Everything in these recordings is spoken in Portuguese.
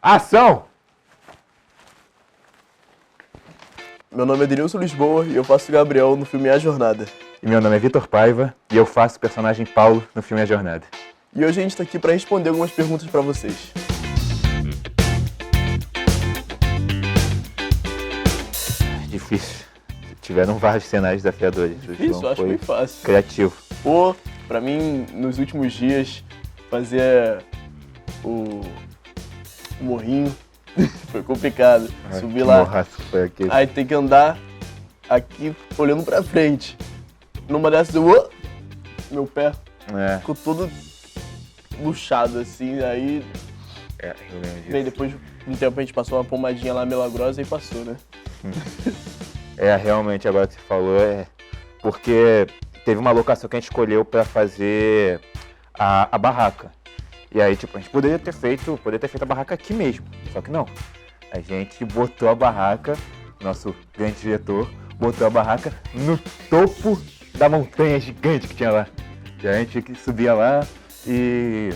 Ação! Meu nome é Denilson Lisboa e eu faço o Gabriel no filme A Jornada. E meu nome é Vitor Paiva e eu faço o personagem Paulo no filme A Jornada. E hoje a gente tá aqui pra responder algumas perguntas pra vocês. Difícil. Tiveram vários cenários desafiadores. Isso, eu acho bem fácil. Criativo. Pô, pra mim, nos últimos dias, fazer o morrinho foi complicado. Subir lá, Foi aquele. aí tem que andar aqui olhando pra frente. Numa dessas eu... Meu pé ficou todo luxado assim, aí... eu lembro disso. Bem, depois de um tempo a gente passou uma pomadinha lá milagrosa e passou, né? Realmente, agora que você falou, porque teve uma locação que a gente escolheu pra fazer a barraca. E aí, tipo, a gente poderia ter feito a barraca aqui mesmo, só que não. A gente botou a barraca, nosso grande diretor, botou a barraca no topo da montanha gigante que tinha lá. E a gente subia lá e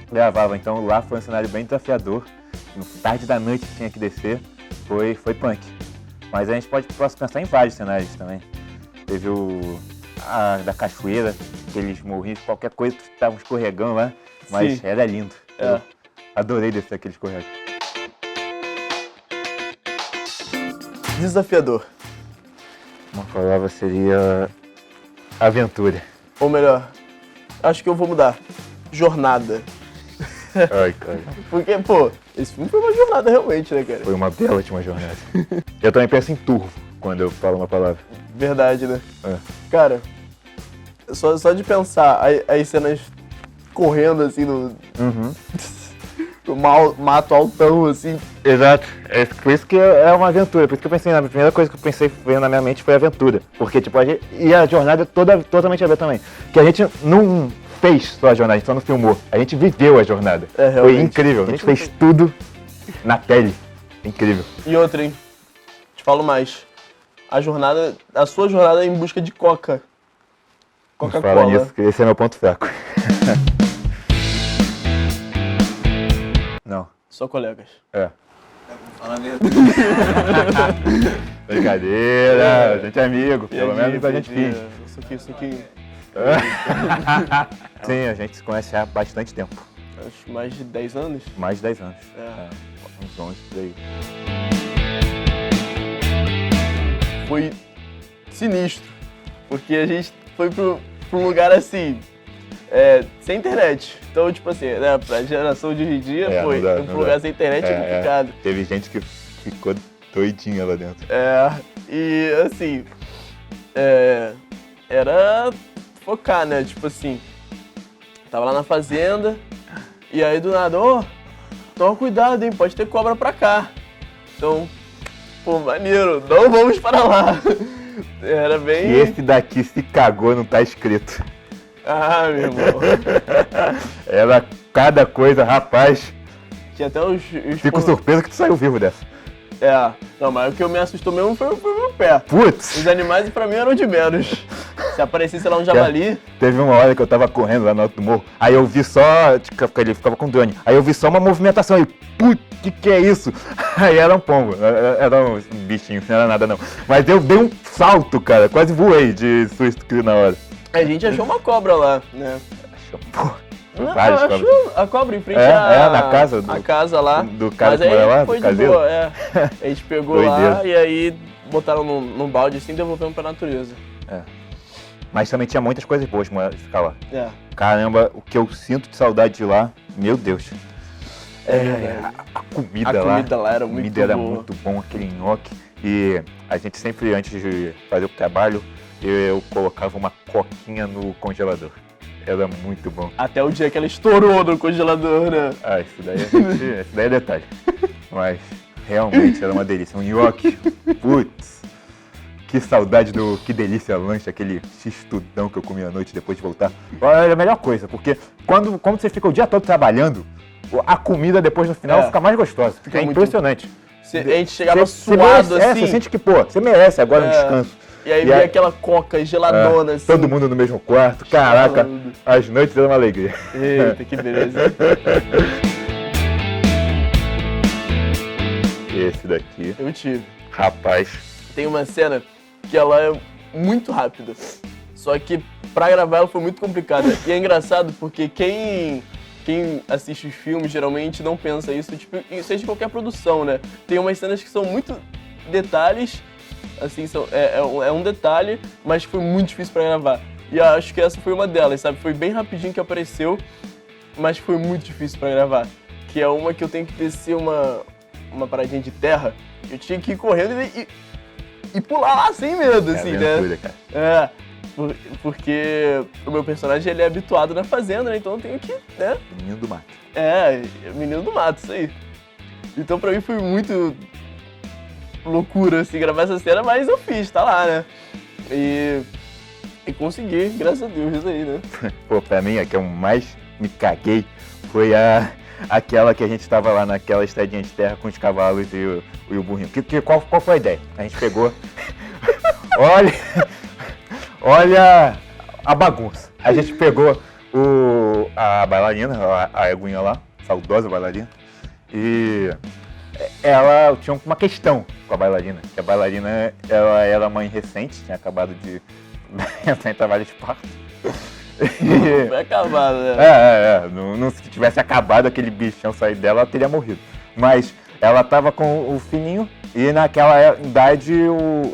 gravava. Então lá foi um cenário bem desafiador. No tarde da noite que tinha que descer, foi punk. Mas a gente pode pensar em vários cenários também. Teve a da cachoeira, aqueles morrinhos, qualquer coisa que estavam escorregando lá, mas Sim. era lindo. Eu adorei descer aquele escorrego. Desafiador. Uma palavra seria aventura. Ou melhor, acho que eu vou mudar. Jornada. Ai, cara. Porque, pô, esse filme foi uma jornada realmente, né, cara? Foi uma bela última jornada. Eu também penso em turvo quando eu falo uma palavra. Verdade, né? É. Cara, só de pensar as cenas correndo, assim, no mato altão, assim. Exato. Por isso que é uma aventura. Por isso que eu pensei, a primeira coisa que eu pensei veio na minha mente foi aventura. Porque, tipo, e a jornada é totalmente a ver também. Que a gente não fez só a jornada, a gente só não filmou. A gente viveu a jornada. É, foi realmente. incrível. A gente fez tudo na pele. Incrível. E outra, hein? Te falo mais. A sua jornada é em busca de Fala Coca-Cola. nisso, que esse é meu ponto fraco. Não. Só colegas. Fala a verdade. Brincadeira, a gente é amigo, pelo menos a gente finge. Isso aqui, Sim, a gente se conhece há bastante tempo. acho mais de 10 anos. Mais de 10 anos. É. Uns 11 por aí. Foi sinistro, porque a gente foi pra um lugar assim, sem internet. Então, tipo assim, né, pra geração de hoje em dia, Não dá, pra um não lugar dá. sem internet é complicado. Teve gente que ficou doidinha lá dentro. E assim, era focar, né? Tipo assim, tava lá na fazenda, e aí do nada, toma cuidado, hein, pode ter cobra pra cá. Então, pô, maneiro, não vamos para lá. Era bem... E esse daqui se cagou, não tá escrito. Ah, meu irmão. Era cada coisa, rapaz. Tinha até os Fico surpreso que tu saiu vivo dessa. Não, mas o que me assustou mesmo foi o meu pé. Putz! Os animais pra mim eram de menos. Se aparecesse lá um javali... Teve uma hora que eu tava correndo lá no alto do morro, aí eu vi só, ele ficava com drone, aí eu vi só uma movimentação, e putz, que é isso? Aí era um pombo, era um bichinho, não era nada não. Mas eu dei um salto, cara, quase voei de susto na hora. A gente achou uma cobra lá, né? Pô, Não, vários cobras. achou a cobra em frente na casa a casa lá. do cara Mas que mora aí lá, foi do de caseiro. boa, A gente pegou lá Doideira. e aí botaram num balde assim e devolvemos pra natureza. Mas também tinha muitas coisas boas de ficar lá. É. Caramba, o que eu sinto de saudade de lá, meu Deus. A comida lá. A comida lá era A muito comida era boa. muito bom, aquele nhoque. E a gente sempre, antes de fazer o trabalho, eu colocava uma coquinha no congelador. Era muito bom. Até o dia que ela estourou no congelador, né? Isso daí é detalhe. Mas realmente era uma delícia. Um nhoque, putz. Que saudade do Que Delícia Lanche, aquele x-tudão que eu comi à noite depois de voltar. Era a melhor coisa, porque quando você fica o dia todo trabalhando, a comida depois no final fica mais gostosa. Fica muito... impressionante. A gente chegava Você suado merece, assim. Você sente que, pô, você merece agora um descanso. E aí veio aquela coca geladona assim. Todo mundo no mesmo quarto, caraca, as noites eram uma alegria. Eita, que beleza. Esse daqui, Eu tive. rapaz, Tem uma cena que ela é muito rápida. Só que pra gravar ela foi muito complicada. E é engraçado porque quem assiste os filmes geralmente não pensa isso, tipo, seja de qualquer produção, né? Tem umas cenas que são muito detalhes, assim, é um detalhe, mas foi muito difícil pra gravar. E eu acho que essa foi uma delas, sabe? Foi bem rapidinho que apareceu, mas foi muito difícil pra gravar. Que é uma que eu tenho que descer uma paradinha de terra, eu tinha que ir correndo e pular lá sem medo, assim, aventura, né? cara. Porque o meu personagem ele é habituado na fazenda, né? Então eu tenho que, né? Menino do mato. Menino do mato, isso aí. Então pra mim foi muito loucura, assim, gravar essa cena, mas eu fiz, tá lá, né? E consegui, graças a Deus, isso aí, né? Pô, pra mim, a que eu mais me caguei foi aquela que a gente tava lá naquela estradinha de terra com os cavalos e o burrinho. Qual foi a ideia? A gente pegou... Olha a bagunça. A gente pegou a bailarina, a Eguinha lá, saudosa bailarina, e ela tinha uma questão com a bailarina, que a bailarina ela era mãe recente, tinha acabado de entrar em trabalho de parto. Foi acabado, né? Se tivesse acabado aquele bichão sair dela, ela teria morrido. Mas ela tava com o filhinho e naquela idade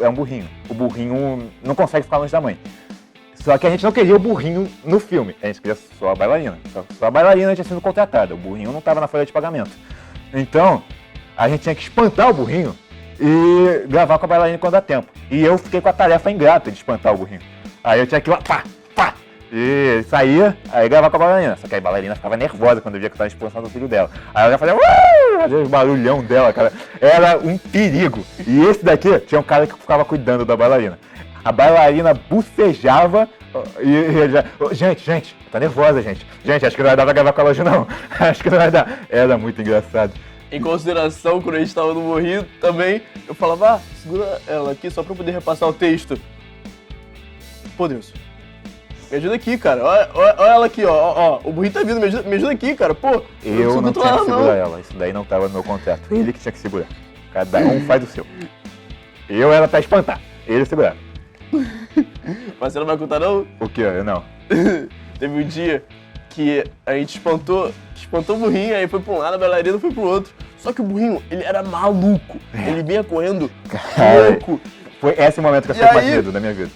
é um burrinho. O burrinho não consegue ficar longe da mãe. Só que a gente não queria o burrinho no filme, a gente queria só a bailarina. Só a bailarina tinha sido contratada, o burrinho não estava na folha de pagamento. Então, a gente tinha que espantar o burrinho e gravar com a bailarina quando dá tempo. E eu fiquei com a tarefa ingrata de espantar o burrinho. Aí eu tinha que ir lá, pá, e saía, aí gravar com a bailarina. Só que a bailarina ficava nervosa quando via que eu estava expulsando o filho dela. Aí ela já fazia o barulhão dela, cara. Era um perigo. E esse daqui tinha um cara que ficava cuidando da bailarina. A bailarina bucejava e ele já... Gente, tá nervosa, gente. Gente, acho que não vai dar pra gravar com ela hoje, não. Acho que não vai dar. Era muito engraçado. Em consideração, quando a gente tava no morrido também, eu falava, segura ela aqui só pra eu poder repassar o texto. Pô, Deus. Me ajuda aqui, cara. Olha ela aqui, ó. O burrinho tá vindo, me ajuda aqui, cara. Pô, eu não tinha que segurar ela. Isso daí não tava no meu contrato. Ele que tinha que segurar. Cada um faz o seu. Eu era pra espantar. Ele segurar. Mas você não vai contar, não? O quê? Eu não. Teve um dia que a gente espantou o burrinho, aí foi pra um lado, a bailarina foi pro outro. Só que o burrinho, ele era maluco. Ele vinha correndo louco. Foi esse momento que eu fiquei mais medo da minha vida.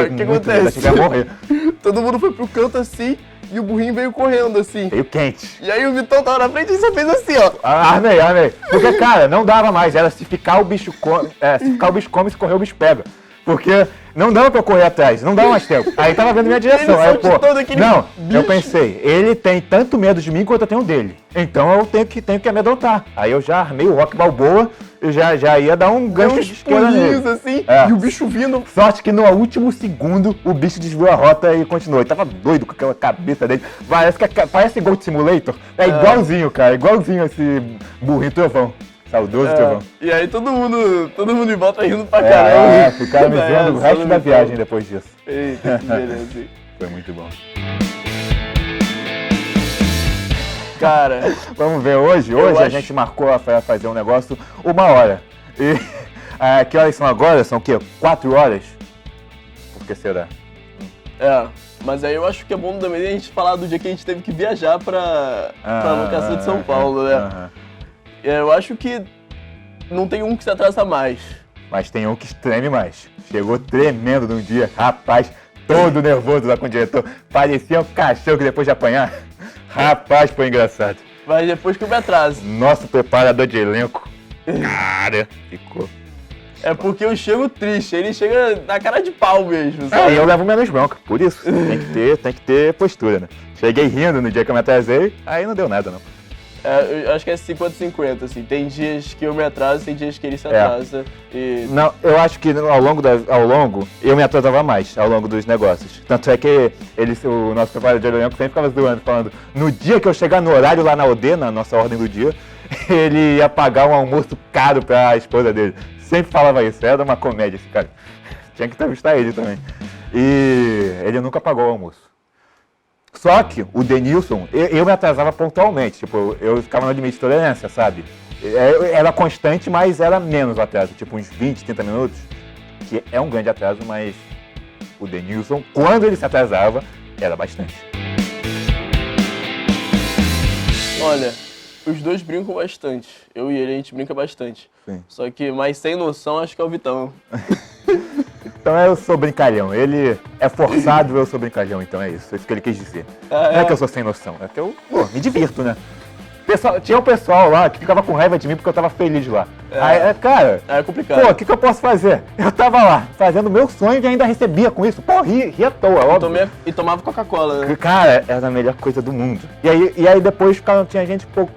O que acontece? Achei que ia morrer. Todo mundo foi pro canto assim e o burrinho veio correndo assim. Veio quente. E aí o Vitão tava na frente e só fez assim, ó. Armei. Porque, cara, não dava mais. Era se ficar o bicho come, se correr o bicho pega. Porque não dava pra eu correr atrás, não dava mais tempo. Aí tava vendo minha direção. Aí, eu pensei, ele tem tanto medo de mim quanto eu tenho dele. Então eu tenho que amedrontar. Aí eu já armei o Rock Balboa e já ia dar um gancho de esquerda nele. Assim, e o bicho vindo. Sorte que no último segundo o bicho desviou a rota e continuou. Ele tava doido com aquela cabeça dele. Parece Gold Simulator. É igualzinho, cara. Igualzinho esse burrinho trovão. Saudoso trovão. E aí todo mundo em volta rindo pra caramba. Ficaram me vendo o resto da viagem depois disso. Eita, que beleza. Foi muito bom. Cara, vamos ver hoje. Hoje a gente marcou pra fazer um negócio 1 hora. E que horas são agora? São o quê? 4 horas? Por que será? Mas aí eu acho que é bom também a gente falar do dia que a gente teve que viajar pra locação de São Paulo, né? Eu acho que não tem um que se atrasa mais. Mas tem um que treme mais. Chegou tremendo num dia, rapaz, todo nervoso lá com o diretor. Parecia um cachorro que depois de apanhar. Rapaz, foi engraçado. Mas depois que eu me atraso. Nosso preparador de elenco, cara, ficou. É porque eu chego triste, ele chega na cara de pau mesmo, sabe? Eu levo menos bronca, por isso. Tem que ter postura, né? Cheguei rindo no dia que eu me atrasei, aí não deu nada, não. Eu acho que é 50-50, assim. Tem dias que eu me atraso, tem dias que ele se atrasa. Não, eu acho que ao longo eu me atrasava mais ao longo dos negócios. Tanto é que o nosso preparador de elenco sempre ficava zoando, falando, no dia que eu chegar no horário lá na OD, na nossa ordem do dia, ele ia pagar um almoço caro pra esposa dele. Sempre falava isso, era uma comédia esse cara. Tinha que entrevistar ele também. E ele nunca pagou o almoço. Só que o Denilson, eu me atrasava pontualmente, tipo, eu ficava no limite de tolerância, sabe? Era constante, mas era menos o atraso, tipo uns 20, 30 minutos, que é um grande atraso, mas o Denilson, quando ele se atrasava, era bastante. Olha, os dois brincam bastante. Eu e ele, a gente brinca bastante. Sim. Só que mais sem noção, acho que é o Vitão. Então eu sou brincalhão, ele é forçado, eu sou brincalhão, então é isso que ele quis dizer. Não é que eu sou sem noção, é que eu me divirto, né? Tinha um pessoal lá que ficava com raiva de mim porque eu tava feliz lá. Aí, cara, É complicado. pô, o que eu posso fazer? Eu tava lá, fazendo o meu sonho e ainda recebia com isso. Pô, ri à toa, óbvio. E tomava Coca-Cola, né? Cara, era a melhor coisa do mundo. E aí depois tinha gente um pouco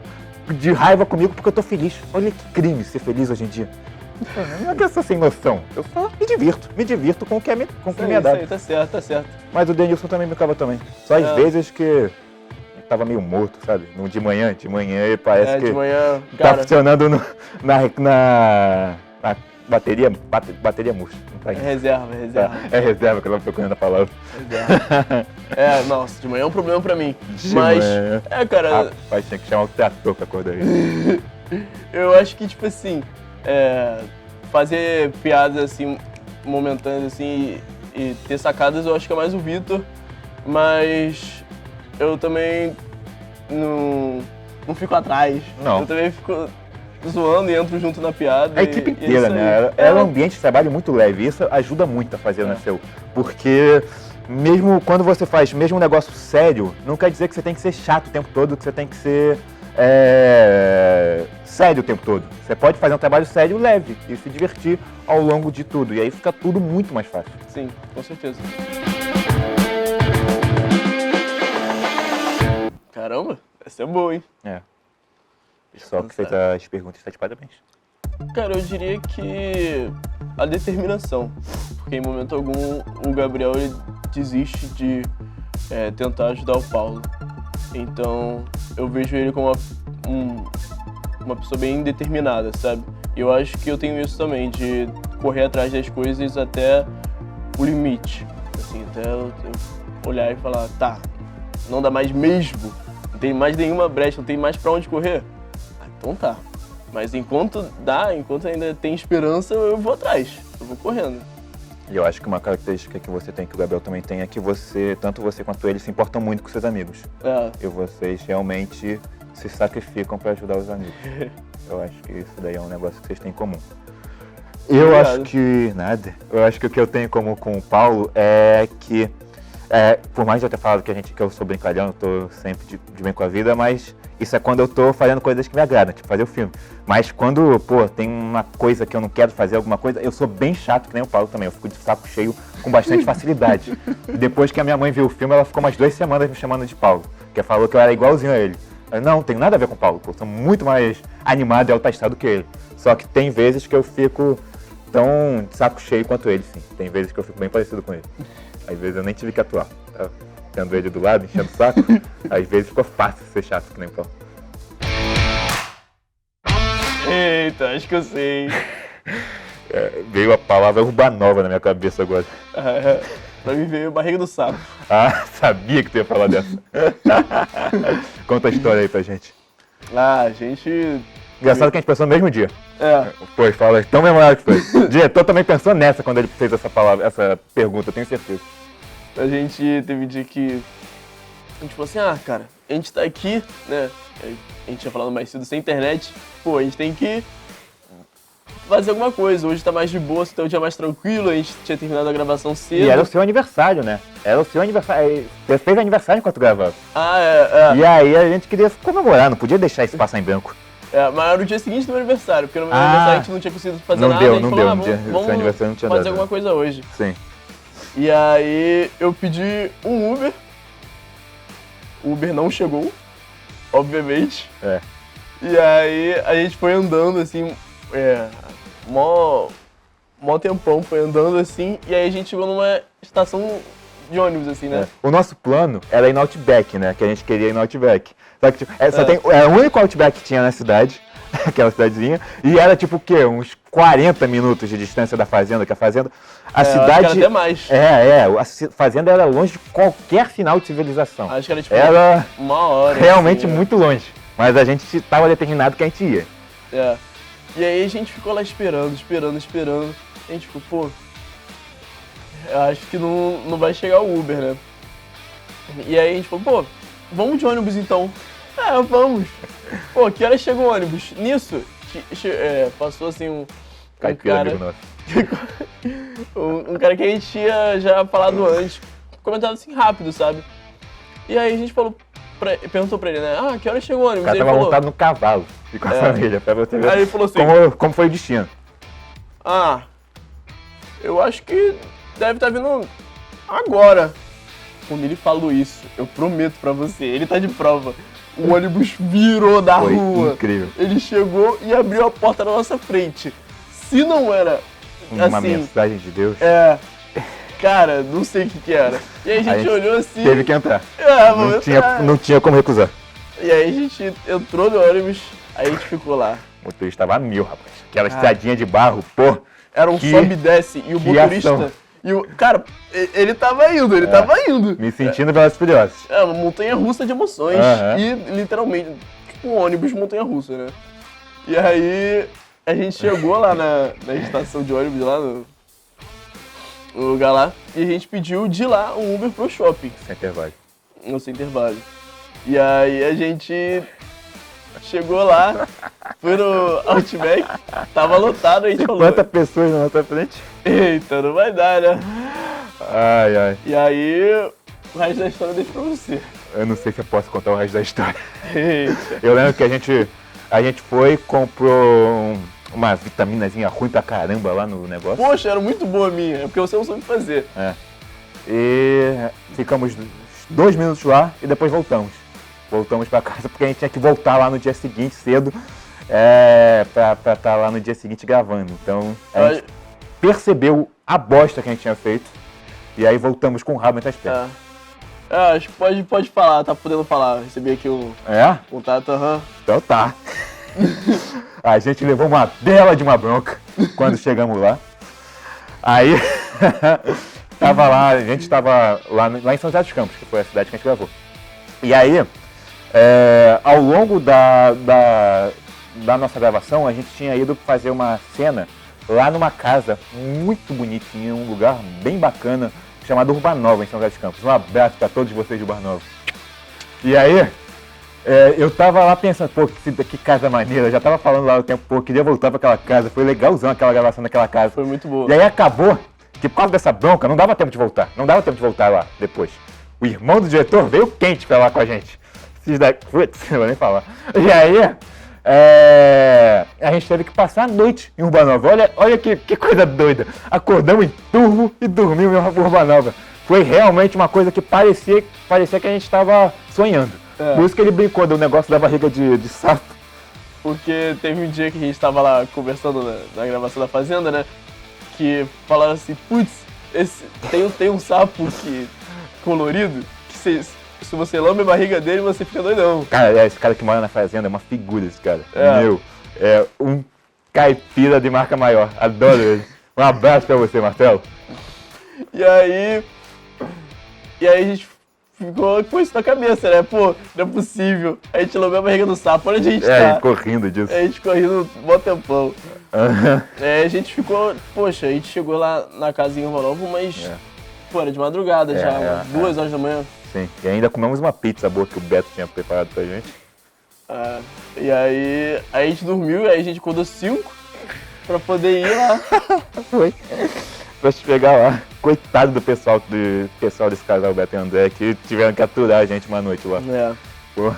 de raiva comigo porque eu tô feliz. Olha que crime ser feliz hoje em dia. Não é que eu sou sem noção. Eu só me divirto com o que me é dado. Isso aí, tá certo. Mas o Denilson também brincava também. Só às vezes que ele tava meio morto, sabe? De manhã ele parece que de manhã, tá cara, funcionando na bateria murcha. Não tá é indo. reserva. É reserva que eu tô procurando a palavra. Reserva. Nossa, de manhã é um problema pra mim. De Mas, manhã. Cara, Rapaz, tinha que chamar o trator pra acordar aí. eu acho que, tipo assim, fazer piadas, assim, momentâneas, assim, e ter sacadas, eu acho que é mais o Vitor. Mas eu também não fico atrás. Não. Eu também fico zoando e entro junto na piada. A equipe e inteira, isso aí. né? Era um ambiente de trabalho muito leve. Isso ajuda muito a fazer no seu. Porque mesmo quando você faz mesmo um negócio sério, não quer dizer que você tem que ser chato o tempo todo, que você tem que ser sério o tempo todo. Você pode fazer um trabalho sério leve e se divertir ao longo de tudo. E aí fica tudo muito mais fácil. Sim, com certeza. Caramba, essa é boa, hein? É. O pessoal que fez as perguntas está de parabéns. Cara, eu diria que a determinação. Porque em momento algum o Gabriel ele desiste de tentar ajudar o Paulo. Então eu vejo ele como uma pessoa bem determinada, sabe? E eu acho que eu tenho isso também, de correr atrás das coisas até o limite. Assim, até eu olhar e falar, tá, não dá mais mesmo, não tem mais nenhuma brecha, não tem mais pra onde correr. Então tá. Mas enquanto ainda tem esperança, eu vou atrás, eu vou correndo. E eu acho que uma característica que você tem, que o Gabriel também tem, é que tanto você quanto ele, se importam muito com seus amigos. E vocês realmente se sacrificam para ajudar os amigos. Eu acho que isso daí é um negócio que vocês têm em comum. Eu acho que o que eu tenho em comum com o Paulo é que, por mais de eu ter falado que eu sou brincalhão, eu tô sempre de bem com a vida, mas isso é quando eu tô fazendo coisas que me agradam, tipo fazer o filme. Mas quando, tem uma coisa que eu não quero fazer, alguma coisa, eu sou bem chato, que nem o Paulo também. Eu fico de saco cheio com bastante facilidade. E depois que a minha mãe viu o filme, ela ficou umas 2 semanas me chamando de Paulo, porque falou que eu era igualzinho a ele. Eu não tem nada a ver com o Paulo, eu sou muito mais animado e alto astral do que ele. Só que tem vezes que eu fico tão de saco cheio quanto ele, sim. Tem vezes que eu fico bem parecido com ele. Às vezes eu nem tive que atuar. Tá? Tendo ele do lado, enchendo o saco, às vezes ficou fácil ser chato que nem o Paulo. Eita, acho que eu sei. Veio a palavra urbanova na minha cabeça agora. Pra mim veio barriga do sapo. Ah, sabia que tu ia falar dessa. Conta a história aí pra gente. A gente... Engraçado que a gente pensou no mesmo dia. É. Fala, tão memorável que foi. O diretor também pensou nessa quando ele fez essa pergunta, eu tenho certeza. A gente teve um dia que a gente falou assim, cara, a gente tá aqui, né? A gente tinha falado mais cedo, sem internet, a gente tem que fazer alguma coisa. Hoje tá mais de boa, então o dia mais tranquilo, a gente tinha terminado a gravação cedo. E era o seu aniversário, né? Era o seu aniversário. Você fez aniversário enquanto gravava. E aí a gente queria comemorar, não podia deixar isso passar em branco. Mas era o dia seguinte do meu aniversário, porque no meu aniversário a gente não tinha conseguido fazer nada. Não deu. Seu aniversário não tinha fazer dado. alguma coisa hoje. Sim. E aí eu pedi um Uber. O Uber não chegou, obviamente. E aí a gente foi andando assim, mó tempão, foi andando assim, e aí a gente chegou numa estação de ônibus, assim, né? O nosso plano era ir no Outback, né? Que a gente queria ir no Outback. Só que tipo, era o único Outback que tinha na cidade, aquela cidadezinha, e era tipo o quê? Uns 40 minutos de distância da fazenda, que a fazenda... A cidade... Acho que era até mais. A fazenda era longe de qualquer sinal de civilização. Acho que era tipo era uma hora. Realmente assim, muito longe. Mas a gente estava determinado que a gente ia. É. E aí a gente ficou lá esperando. A gente ficou, pô, eu acho que não vai chegar o Uber, né? E aí a gente falou, pô, vamos de ônibus então. Vamos. Pô, que hora chegou o ônibus? Nisso, passou assim um Caipira, cara... amigo nosso. um cara que a gente tinha já falado antes, comentado assim rápido, sabe? E aí a gente perguntou pra ele, né? Que hora chegou o O ônibus? cara Ele tava falou, montado no cavalo e com a família, pra você ver Aí ele falou assim, como foi o destino. eu acho que deve estar vindo agora. Quando ele falou isso, eu prometo pra você, ele tá de prova. O ônibus virou da Foi rua. incrível. Ele chegou e abriu a porta na nossa frente. Se não era Uma assim, mensagem de Deus. cara, não sei o que era. E aí a gente olhou assim. Teve que entrar. Vamos Não entrar. tinha como recusar. E aí a gente entrou no ônibus, aí a gente ficou lá. O motorista tava a 1000, rapaz. Aquela estradinha de barro, pô. Era um Que- sobe e desce, e o que motorista. ação. Cara, ele tava indo. Me sentindo pelas furiosas. É uma montanha russa de emoções. Aham. E literalmente, tipo um ônibus montanha russa, né? E aí a gente chegou lá na estação de ônibus, lá no lugar lá, e a gente pediu de lá um Uber pro shopping, Sem intervalo. no Center Valley. E aí a gente chegou lá, foi no Outback, tava lotado, a gente falou, 50 pessoas na nossa frente. eita, não vai dar, né? Ai, ai. E aí, o resto da história eu deixo pra você. Eu não sei se eu posso contar o resto da história. Eita. Eu lembro que a gente foi, comprou uma vitaminazinha ruim pra caramba lá no negócio. Poxa, era muito boa a minha, é porque você não soube fazer. E ficamos 2 minutos lá e depois voltamos. Voltamos pra casa porque a gente tinha que voltar lá no dia seguinte cedo pra estar lá no dia seguinte gravando. Então a gente percebeu a bosta que a gente tinha feito e aí voltamos com o rabo entre as pernas. Acho que pode falar, tá podendo falar. Recebi aqui um É? contato, Então tá. A gente levou uma bela de uma bronca quando chegamos lá. Aí a gente tava lá em São José dos Campos, que foi a cidade que a gente gravou. E aí, ao longo da nossa gravação, a gente tinha ido fazer uma cena lá numa casa muito bonitinha, um lugar bem bacana, chamado Urbanova, em São José dos Campos. Um abraço pra todos vocês de Urbanova. E aí, eu tava lá pensando, pô, que casa maneira, eu já tava falando lá o tempo, pô, queria voltar pra aquela casa, foi legalzão aquela gravação daquela casa. Foi muito boa. E aí acabou que por causa dessa bronca não dava tempo de voltar, lá depois. O irmão do diretor veio quente pra lá com a gente. Putz, não vou nem falar. E aí, a gente teve que passar a noite em Urbanova. Olha que coisa doida. Acordamos em turbo e dormimos em Urbanova. Foi realmente uma coisa que parecia que a gente estava sonhando. Por isso que ele brincou do negócio da barriga de sapo. Porque teve um dia que a gente tava lá conversando na gravação da Fazenda, né? Que falaram assim, putz, tem um sapo colorido que se você lambe a barriga dele, você fica doidão. Cara, esse cara que mora na fazenda é uma figura, esse cara. É. É um caipira de marca maior. Adoro ele. Um abraço pra você, Marcelo. E aí a gente ficou com isso na cabeça, né? Pô, não é possível. A gente lambeu a barriga do sapo, olha onde a gente tá. Correndo disso. A gente correndo um bom tempão. A gente ficou, poxa, a gente chegou lá na casa em Urbanova, mas, pô, era de madrugada já, 2 horas da manhã. Sim, e ainda comemos uma pizza boa que o Beto tinha preparado pra gente. E aí a gente dormiu, aí a gente acordou 5 pra poder ir lá. Foi. Pra te pegar lá. Coitado do pessoal desse casal, Beto e André, que tiveram que aturar a gente uma noite lá. Pô.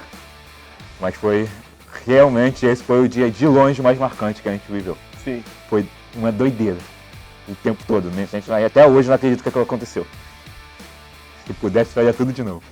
Mas foi, realmente, esse foi o dia de longe mais marcante que a gente viveu. Sim. Foi uma doideira. O tempo todo, né? A gente, até hoje não acredito que aquilo aconteceu. Se pudesse, faria tudo de novo.